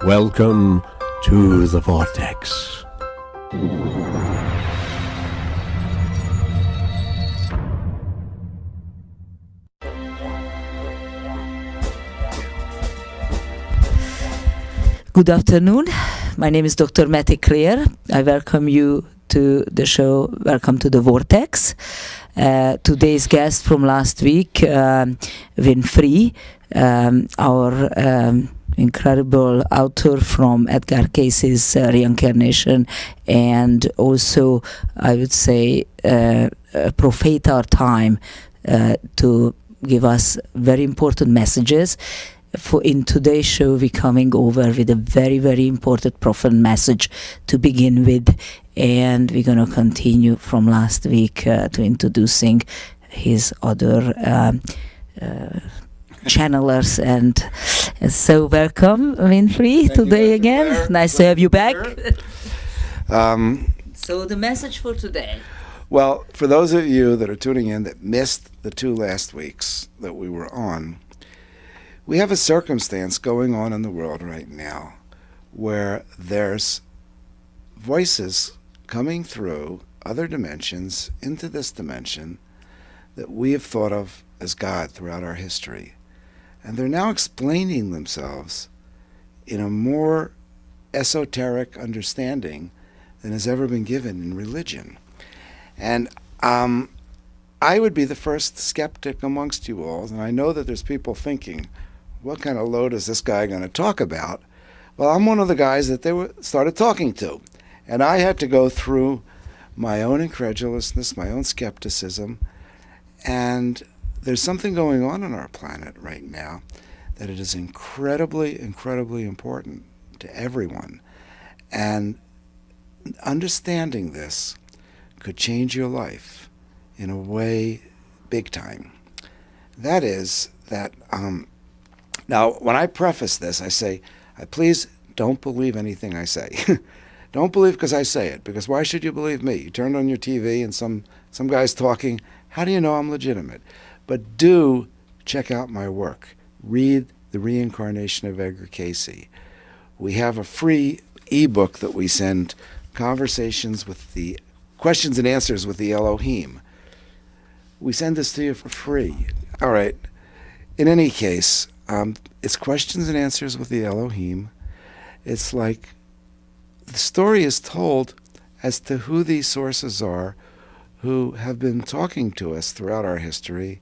Welcome to the Vortex. Good afternoon. My name is Dr. Mattie Klare. I welcome you to the show. Welcome to the Vortex. Today's guest from last week, Wynn, our incredible author from Edgar Cayce's Reincarnation, and also, I would say, a prophet our time to give us very important messages. In today's show, we're coming over with a very, very important prophet message to begin with, and we're going to continue from last week to introducing his other channelers. And so welcome, Wynn, today again. Klare. Nice to have you back. So the message for today. Well, for those of you that are tuning in that missed the two last weeks that we were on, we have a circumstance going on in the world right now where there's voices coming through other dimensions into this dimension that we have thought of as God throughout our history. And they're now explaining themselves in a more esoteric understanding than has ever been given in religion. And I would be the first skeptic amongst you all, and I know that there's people thinking, what kind of load is this guy going to talk about? Well, I'm one of the guys that they started talking to. And I had to go through my own incredulousness, my own skepticism. And there's something going on our planet right now that it is incredibly, incredibly important to everyone. And understanding this could change your life in a way big time. That is that... Now, when I preface this, I say, please don't believe anything I say. Don't believe because I say it, because why should you believe me? You turned on your TV and some guy's talking. How do you know I'm legitimate? But do check out my work. Read The Reincarnation of Edgar Cayce. We have a free ebook that we send, Conversations with the Questions and Answers with the Elohim. We send this to you for free. All right. In any case, it's questions and answers with the Elohim. It's like the story is told as to who these sources are who have been talking to us throughout our history.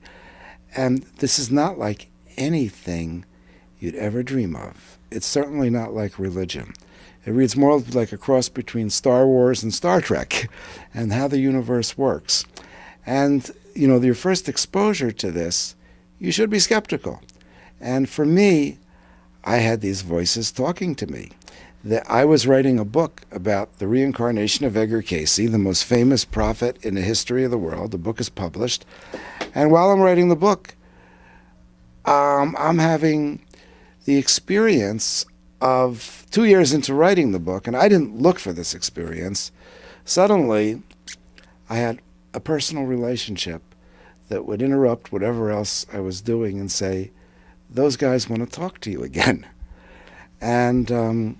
And this is not like anything you'd ever dream of. It's certainly not like religion. It reads more like a cross between Star Wars and Star Trek and how the universe works. And, you know, your first exposure to this, you should be skeptical. And for me, I had these voices talking to me. That I was writing a book about the reincarnation of Edgar Cayce, the most famous prophet in the history of the world. The book is published. And while I'm writing the book, I'm having the experience of 2 years into writing the book, and I didn't look for this experience. Suddenly, I had a personal relationship that would interrupt whatever else I was doing and say, those guys want to talk to you again. And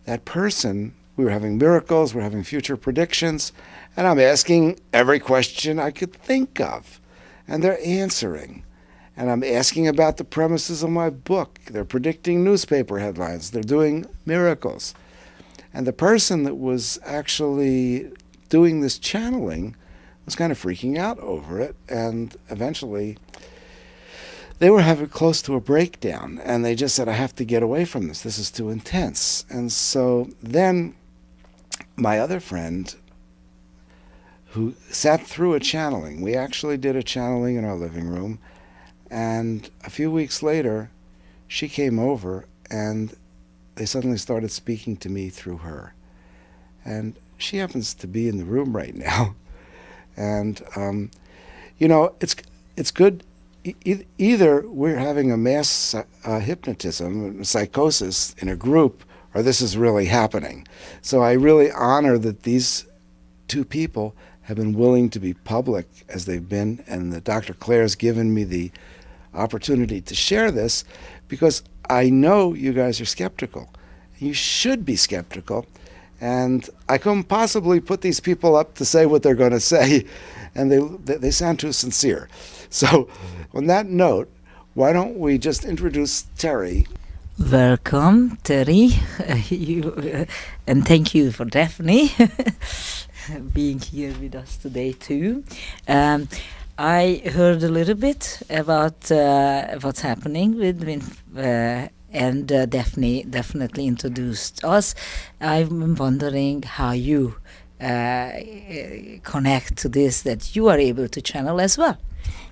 that person, we were having miracles, we're having future predictions, and I'm asking every question I could think of. And they're answering. And I'm asking about the premises of my book. They're predicting newspaper headlines. They're doing miracles. And the person that was actually doing this channeling was kind of freaking out over it. And eventually, they were having close to a breakdown, and they just said, I have to get away from this. This is too intense. And so then my other friend, who sat through a channeling, we actually did a channeling in our living room, and a few weeks later, she came over, and they suddenly started speaking to me through her. And she happens to be in the room right now. And, you know, it's good. Either we're having a mass hypnotism, psychosis in a group, or this is really happening. So I really honor that these two people have been willing to be public as they've been, and that Dr. Klare's given me the opportunity to share this, because I know you guys are skeptical. You should be skeptical. And I couldn't possibly put these people up to say what they're going to say, and they sound too sincere. So on that note, why don't we just introduce Terry? Welcome, Terry, and thank you for Daphne being here with us today too. I heard a little bit about what's happening with Wynn, and Daphne definitely introduced us. I'm wondering how you connect to this, that you are able to channel as well.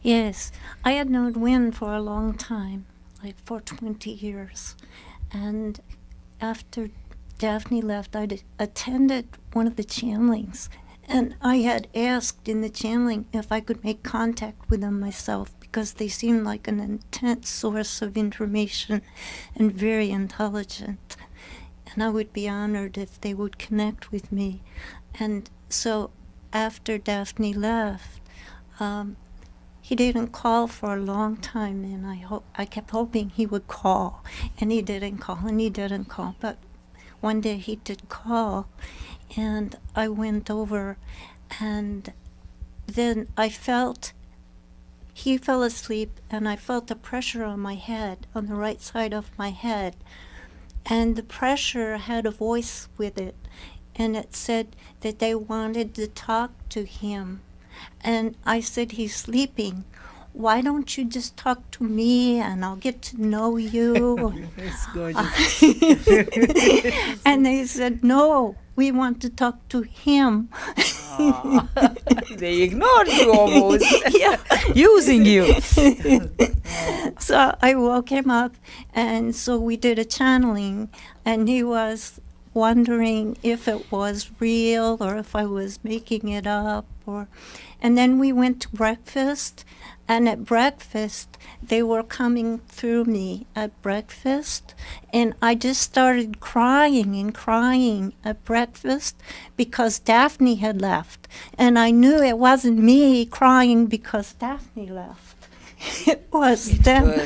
Yes, I had known Wynn for a long time, like for 20 years. And after Daphne left, I attended one of the channelings. And I had asked in the channeling if I could make contact with them myself, because they seemed like an intense source of information and very intelligent. And I would be honored if they would connect with me. And so after Daphne left, he didn't call for a long time, and I kept hoping he would call. And he didn't call, and he didn't call. But one day he did call, and I went over, and then he fell asleep, and I felt a pressure on my head, on the right side of my head. And the pressure had a voice with it, and it said that they wanted to talk to him. And I said, he's sleeping. Why don't you just talk to me and I'll get to know you? It's gorgeous. And they said, no, we want to talk to him. They ignored you almost. Yeah. Using you. So I woke him up, and so we did a channeling, and he was wondering if it was real or if I was making it up. And then we went to breakfast, and at breakfast they were coming through me at breakfast, and I just started crying and crying at breakfast because Daphne had left, and I knew it wasn't me crying because Daphne left. It was them.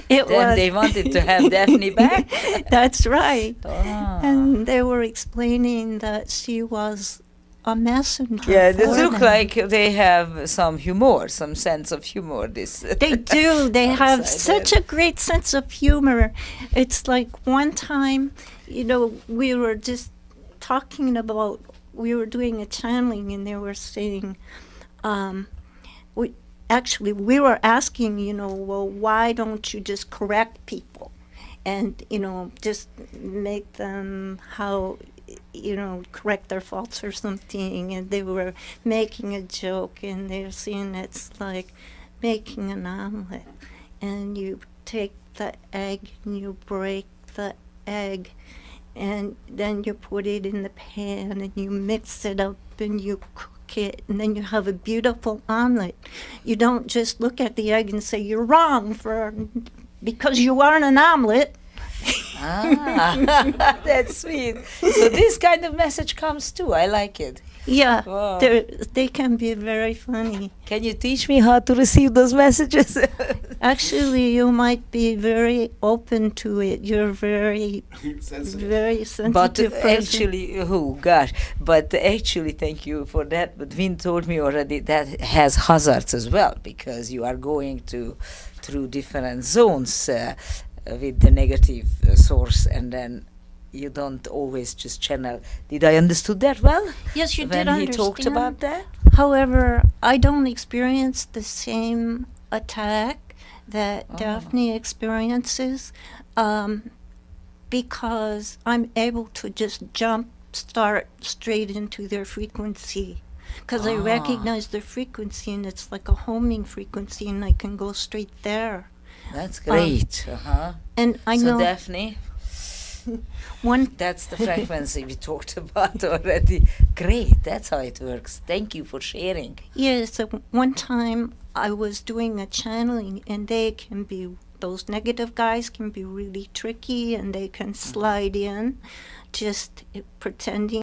Then they wanted to have Daphne back. That's right. Ah. And they were explaining that she was a messenger. Yeah, for it look them. like they have some humor, some sense of humor. This They do. They have outside such a great sense of humor. It's like one time, we were just talking about, we were doing a channeling, and they were saying, we were asking, well, why don't you just correct people? And, just make them correct their faults or something. And they were making a joke, and they were saying it's like making an omelet. And you take the egg and you break the egg, and then you put it in the pan and you mix it up and you cook it, and then you have a beautiful omelet. You don't just look at the egg and say you're wrong because you aren't an omelet. That's sweet. So this kind of message comes too. I like it. Yeah, Wow. they can be very funny. Can you teach me how to receive those messages? Actually, you might be very open to it. You're very sensitive But person. actually, but actually, thank you for that. But Wynn told me already that has hazards as well, because you are going through different zones with the negative source, and then you don't always just channel. Did I understood that well? Yes, you when did he understand. talked about that? However, I don't experience the same attack that Daphne experiences, because I'm able to just start straight into their frequency. Because I recognize their frequency, and it's like a homing frequency, and I can go straight there. That's great. And I So know Daphne, one. that's the frequency we talked about already. Great, that's how it works. Thank you for sharing. Yes, one time I was doing a channeling, and those negative guys can be really tricky, and they can slide in just pretending